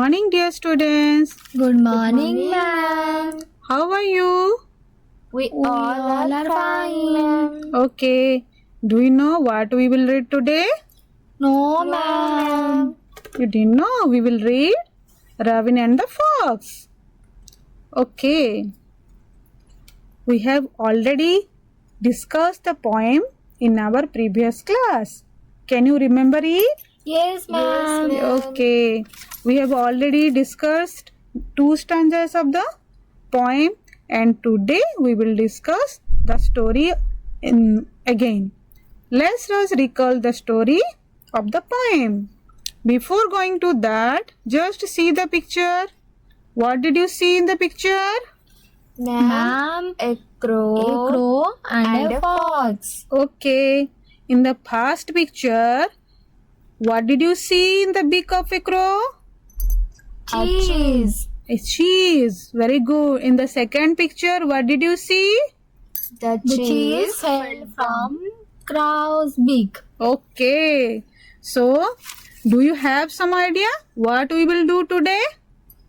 morning, dear students. Good morning, ma'am. How are you? We all are fine. Okay. Do you know what we will read today? No, ma'am. You didn't know? We will read Raven and the Fox. Okay. We have already discussed the poem in our previous class. Can you remember it? Yes, ma'am. Okay. We have already discussed 2 stanzas of the poem, and today we will discuss the story again. Let's just recall the story of the poem. Before going to that, just see the picture. What did you see in the picture? Ma'am, a crow and a fox. Okay. In the first picture, what did you see in the beak of a crow? A cheese. A cheese. Very good. In the second picture, what did you see? The cheese fell from crow's beak. Okay. So, do you have some idea what we will do today?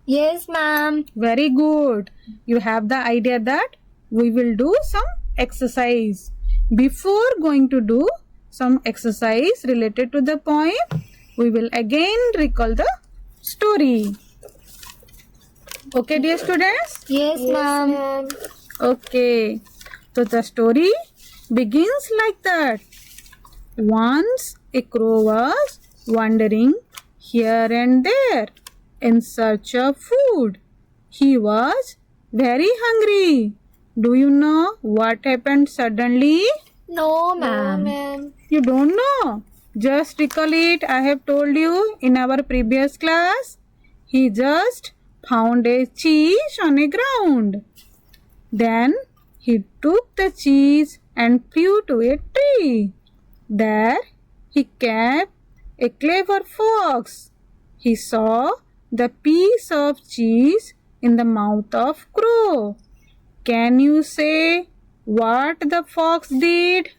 Yes, ma'am. Very good. You have the idea that we will do some exercise. Before going to do some exercise related to the poem, we will again recall the story. Okay, dear students? Yes, ma'am. Okay. So the story begins like that. Once a crow was wandering here and there in search of food. He was very hungry. Do you know what happened suddenly? No, ma'am. You don't know? Just recall it. I have told you in our previous class. He just found a cheese on a ground. Then he took the cheese and flew to a tree. There he kept a clever fox. He saw the piece of cheese in the mouth of crow. Can you say what the fox did?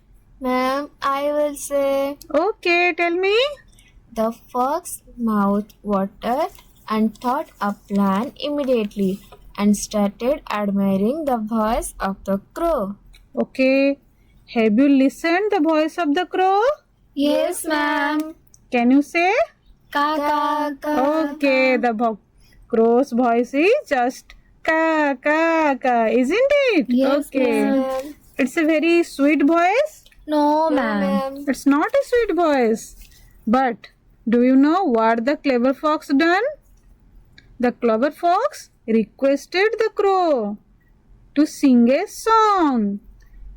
Ma'am, I will say. Okay, tell me. The fox's mouth watered and thought a plan immediately and started admiring the voice of the crow. Okay. Have you listened the voice of the crow? Yes, ma'am. Can you say? Ka. Okay, the crow's voice is just ka ka ka, isn't it? Yes, okay. ma'am. It's a very sweet voice. No, ma'am. It's not a sweet voice. But do you know what the clever fox done? The clever fox requested the crow to sing a song.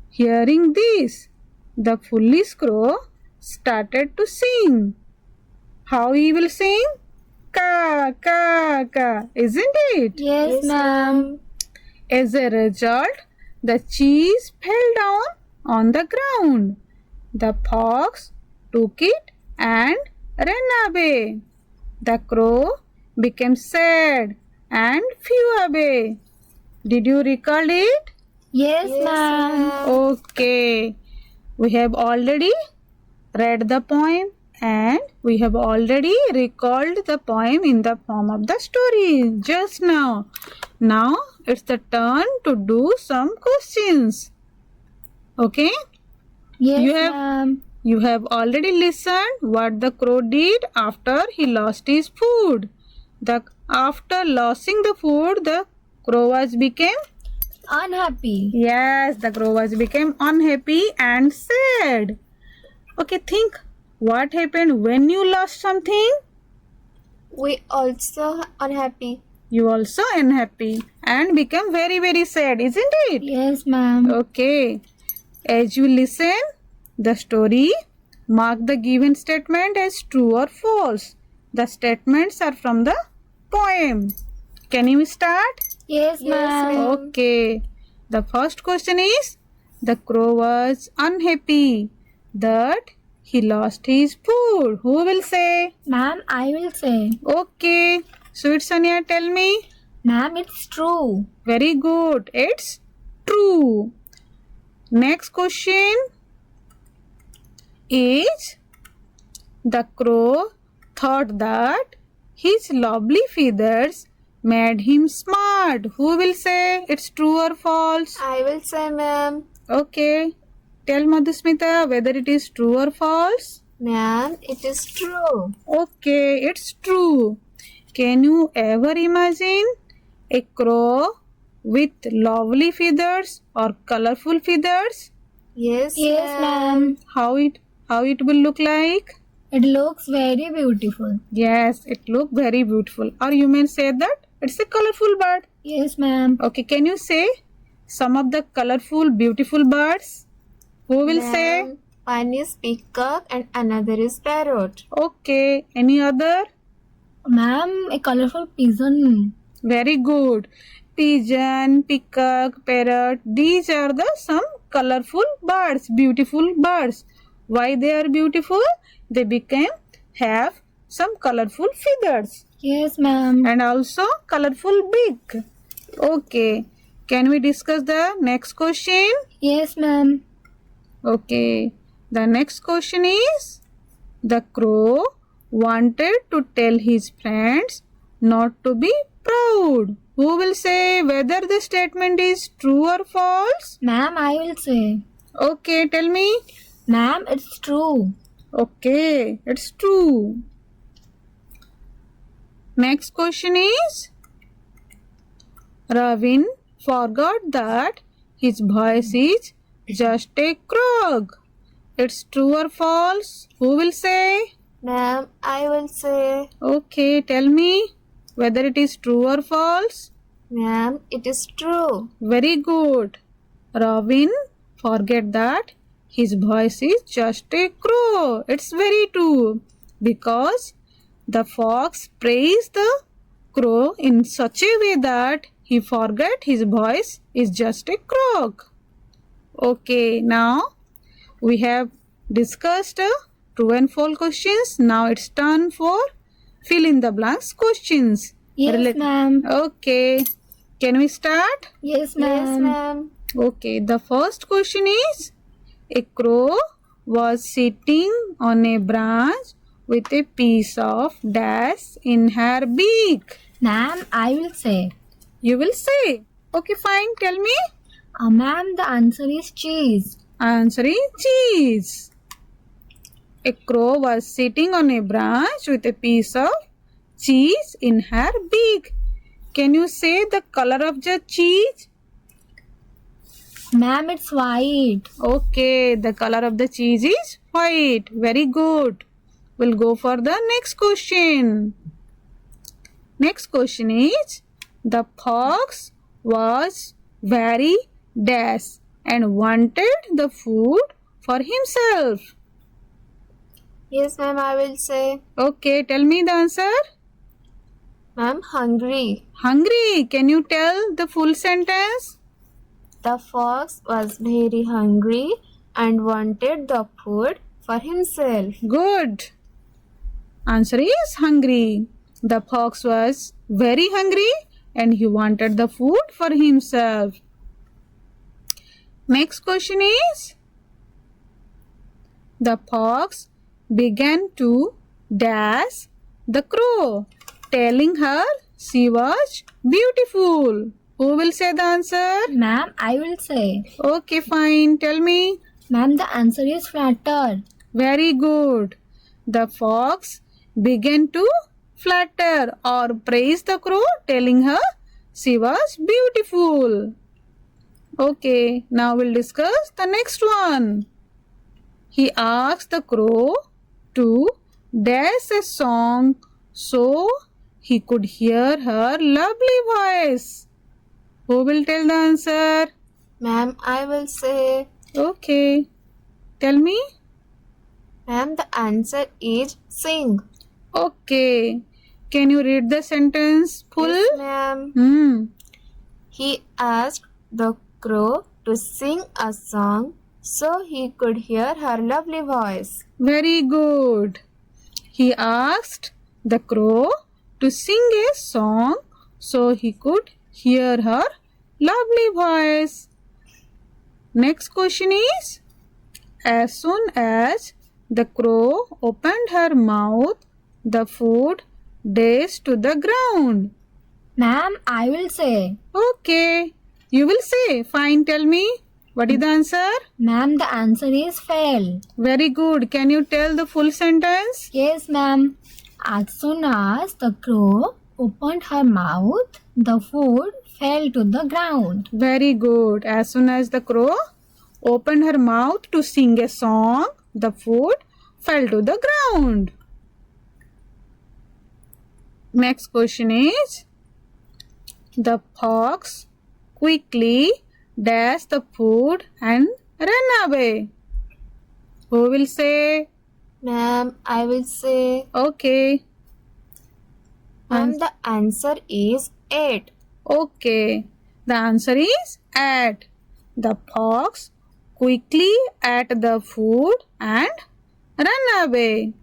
Hearing this, the foolish crow started to sing. How he will sing? Ka ka ka, isn't it? Yes, ma'am. As a result, the cheese fell down on the ground. The fox took it and ran away. The crow became sad and flew away. Did you recall it? Yes, ma'am. Okay. We have already read the poem and we have already recalled the poem in the form of the story just now. Now it's the turn to do some questions. Okay? Yes, ma'am. You have already listened what the crow did after he lost his food. After losing the food, the crow became unhappy. Yes, the crow became unhappy and sad. Okay, think what happened when you lost something? We also unhappy. You also unhappy and become very very sad, isn't it? Yes, ma'am. Okay. As you listen the story, mark the given statement as true or false. The statements are from the poem. Can you start? Yes, ma'am. Okay. The first question is, the crow was unhappy that he lost his food. Who will say? Ma'am, I will say. Okay. Sweet Sonia, tell me. Ma'am, it's true. Very good. It's true. Next question is, the crow thought that his lovely feathers made him smart. Who will say it's true or false? I will say, ma'am. Okay. Tell Madhusmita whether it is true or false. Ma'am, it is true. Okay, it's true. Can you ever imagine a crow with lovely feathers or colorful feathers? Yes, Yes, ma'am. How it will look like? It looks very beautiful. Yes, it look very beautiful. Or you may say that it's a colorful bird. Yes, ma'am. Okay, can you say some of the colorful, beautiful birds? Who will say? Ma'am, one is peacock and another is parrot. Okay, any other? Ma'am, a colorful pigeon. Very good. Pigeon, peacock, parrot. These are the some colorful birds, beautiful birds. Why they are beautiful? They have some colorful feathers Yes, ma'am. and also colorful beak. Okay. Can we discuss the next question? Yes, ma'am. Okay. The next question is, the crow wanted to tell his friends not to be proud. Who will say whether the statement is true or false? Ma'am, I will say. Okay, tell me. Ma'am, it's true. Okay, it's true. Next question is, Raveen forgot that his voice is just a croak. It's true or false? Who will say? Ma'am, I will say. Okay, tell me whether it is true or false. Ma'am, it is true. Very good. Raveen forget that his voice is just a crow. It's very true because the fox praised the crow in such a way that he forgot his voice is just a croak. Okay, now we have discussed true and false questions. Now it's turn for fill in the blanks questions. Yes, ma'am. Okay, can we start? Yes, Yes, ma'am. ma'am. Okay, the first question is, a crow was sitting on a branch with a piece of dash in her beak. Ma'am, I will say. You will say. Okay, fine. Tell me. Ma'am, the answer is cheese. Answer is cheese. A crow was sitting on a branch with a piece of cheese in her beak. Can you say the color of the cheese? Ma'am, it's white. Okay, the color of the cheese is white. Very good. We'll go for the next question. Next question is, the fox was very dash and wanted the food for himself. Yes, ma'am, I will say. Okay, tell me the answer. Ma'am, hungry. Hungry. Can you tell the full sentence? The fox was very hungry and wanted the food for himself. Good. Answer is hungry. The fox was very hungry and he wanted the food for himself. Next question is, the fox began to dash the crow, telling her she was beautiful. Who will say the answer? Ma'am, I will say. Okay, fine. Tell me. Ma'am, the answer is flattered. Very good. The fox began to flatter or praise the crow, telling her she was beautiful. Okay, now we'll discuss the next one. He asked the crow to dash a song so he could hear her lovely voice. Who will tell the answer? Ma'am, I will say. Okay, tell me. Ma'am, the answer is sing. Okay, can you read the sentence full? Yes, ma'am. He asked the crow to sing a song so he could hear her lovely voice. Very good. He asked the crow to sing a song so he could hear her lovely voice. Next question is, as soon as the crow opened her mouth, the food dash to the ground. Ma'am, I will say. Okay, you will say. Fine, tell me. What is the answer? Ma'am, the answer is fell. Very good. Can you tell the full sentence? Yes, ma'am. As soon as the crow opened her mouth, the food fell to the ground. Very good. As soon as the crow opened her mouth to sing a song, the food fell to the ground. Next question is, the fox quickly dashed the food and ran away. Who will say? Ma'am, I will say. Okay. Ma'am, the answer is 8. Okay. The answer is ate. The fox quickly ate the food and ran away.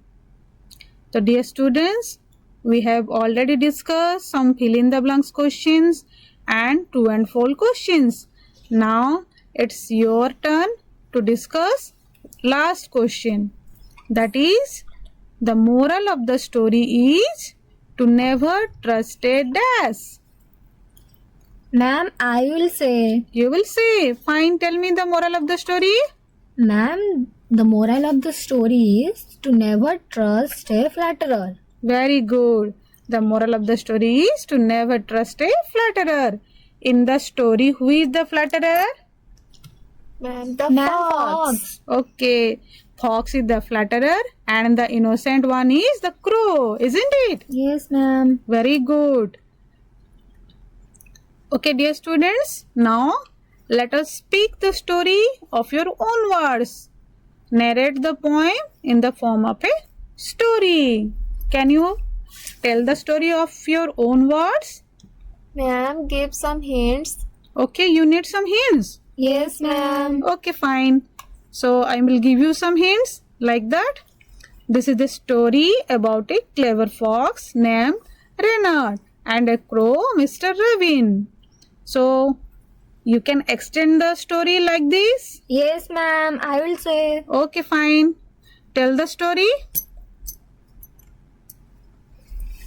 So dear students, we have already discussed some fill in the blanks questions and true and false questions. Now it's your turn to discuss last question. That is, the moral of the story is to never trust a dash. Ma'am, I will say. You will say. Fine, tell me the moral of the story. Ma'am, the moral of the story is to never trust a flatterer. Very good. The moral of the story is to never trust a flatterer. In the story, who is the flatterer? Ma'am, the Ma'am, fox. Okay. Fox is the flatterer and the innocent one is the crow, isn't it? Yes, ma'am. Very good. Okay, dear students, now let us speak the story of your own words. Narrate the poem in the form of a story. Can you tell the story of your own words? Ma'am, give some hints. Okay, you need some hints. Yes, ma'am. Okay, fine. So I will give you some hints like that. This is the story about a clever fox named Reynard and a crow, Mr. RAVEEN. So you can extend the story like this. Yes, ma'am. I will say. Okay, fine. Tell the story.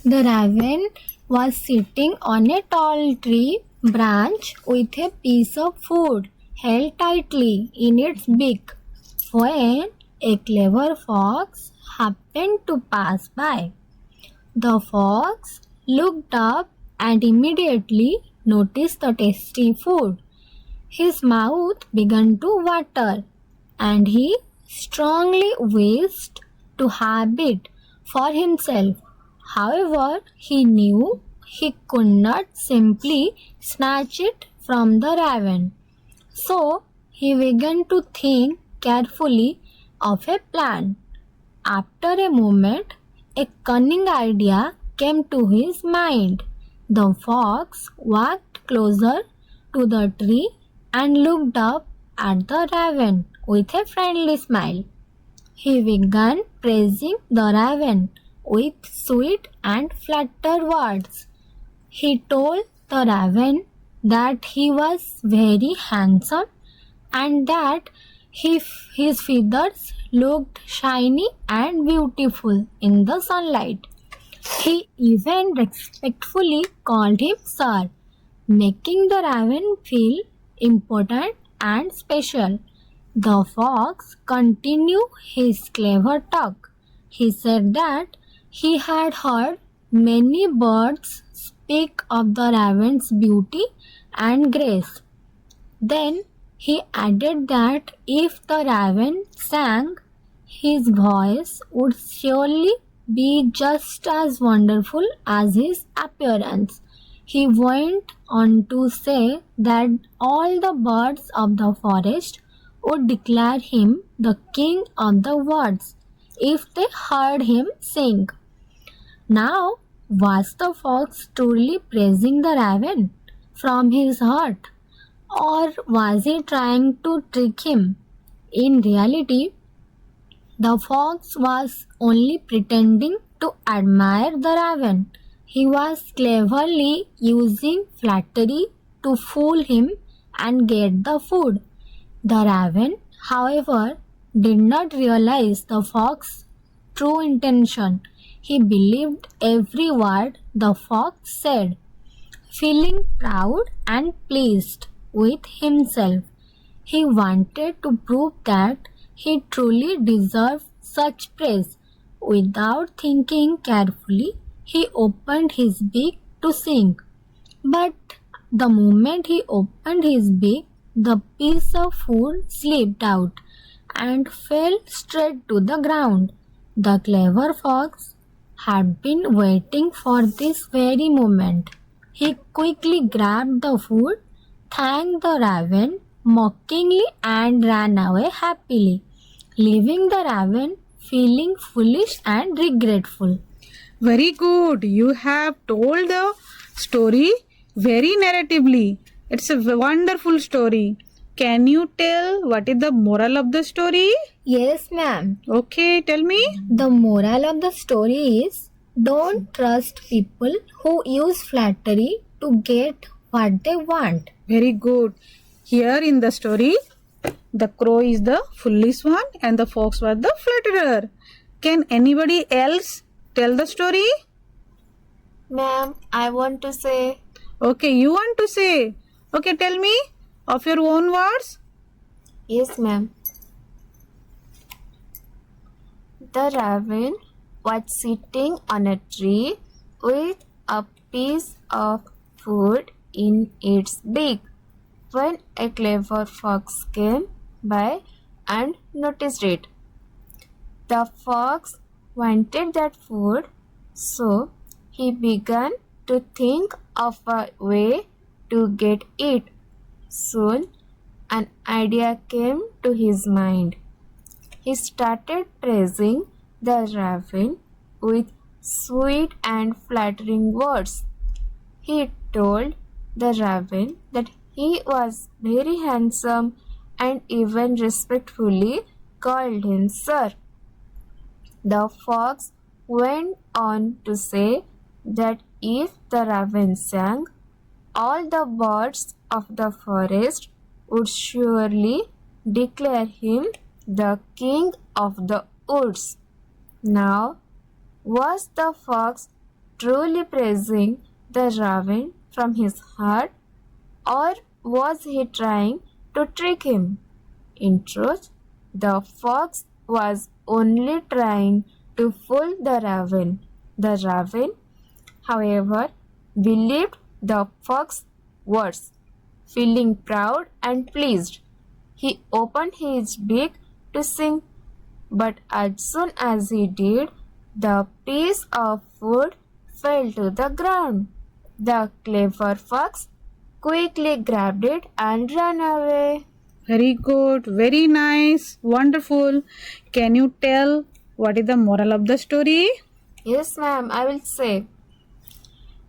The raven was sitting on a tall tree branch with a piece of food held tightly in its beak when a clever fox happened to pass by. The fox looked up and immediately noticed the tasty food. His mouth began to water and he strongly wished to have it for himself. However, he knew he could not simply snatch it from the raven. So, he began to think carefully of a plan. After a moment, a cunning idea came to his mind. The fox walked closer to the tree and looked up at the raven with a friendly smile. He began praising the raven with sweet and flattering words. He told the raven that he was very handsome and that his feathers looked shiny and beautiful in the sunlight. He even respectfully called him sir, making the raven feel important and special. The fox continued his clever talk. He said that he had heard many birds speak of the raven's beauty and grace. Then he added that if the raven sang, his voice would surely be just as wonderful as his appearance. He went on to say that all the birds of the forest would declare him the king of the woods if they heard him sing. Now, was the fox truly praising the raven from his heart, or was he trying to trick him? In reality, the fox was only pretending to admire the raven. He was cleverly using flattery to fool him and get the food. The raven, however, did not realize the fox's true intention. He believed every word the fox said, feeling proud and pleased with himself. He wanted to prove that he truly deserved such praise. Without thinking carefully, he opened his beak to sing. But the moment he opened his beak, the piece of food slipped out and fell straight to the ground. The clever fox had been waiting for this very moment. He quickly grabbed the food, thanked the raven mockingly, and ran away happily, leaving the raven feeling foolish and regretful. Very good. You have told the story very narratively. It's a wonderful story. Can you tell what is the moral of the story? Yes, ma'am. Okay, tell me. The moral of the story is don't trust people who use flattery to get what they want. Very good. Here in the story, the crow is the foolish one and the fox was the flatterer. Can anybody else tell the story? Ma'am, I want to say, Okay, you want to say. Okay, tell me of your own words. yes, ma'am. The raven was sitting on a tree with a piece of food in its beak when a clever fox came by and noticed it. The fox wanted that food, so he began to think of a way to get it. Soon, an idea came to his mind. He started praising the raven with sweet and flattering words. He told the raven that he was very handsome and even respectfully called him sir. The fox went on to say that if the raven sang, all the birds of the forest would surely declare him the king of the woods. Now, was the fox truly praising the raven from his heart, or was he trying to trick him? In truth, the fox was only trying to fool the raven. The raven, however, believed the fox's words. Feeling proud and pleased, he opened his beak to sing, but as soon as he did, the piece of food fell to the ground. The clever fox quickly grabbed it and ran away. Very good, very nice, wonderful. Can you tell what is the moral of the story? Yes, ma'am, I will say.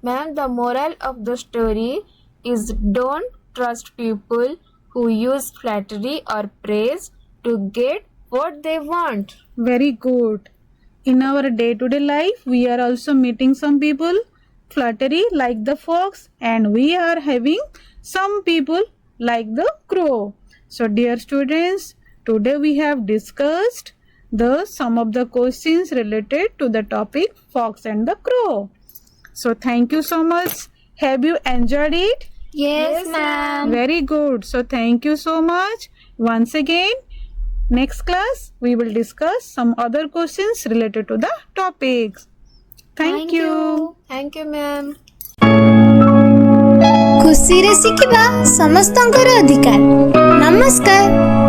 Ma'am, the moral of the story is don't trust people who use flattery or praise to get what they want. Very good. In our day-to-day life, we are also meeting some people, flattery like the fox, and we are having some people like the crow. So, dear students, today we have discussed some of the questions related to the topic fox and the crow. So, thank you so much. Have you enjoyed it? Yes, ma'am. Very good. So, thank you so much. Once again, next class we will discuss some other questions related to the topics. Thank you. Thank you, ma'am. ଖୁସିରେ ଶିଖିବା ସମସ୍ତଙ୍କର ଅଧିକାର। ନମସ୍କାର।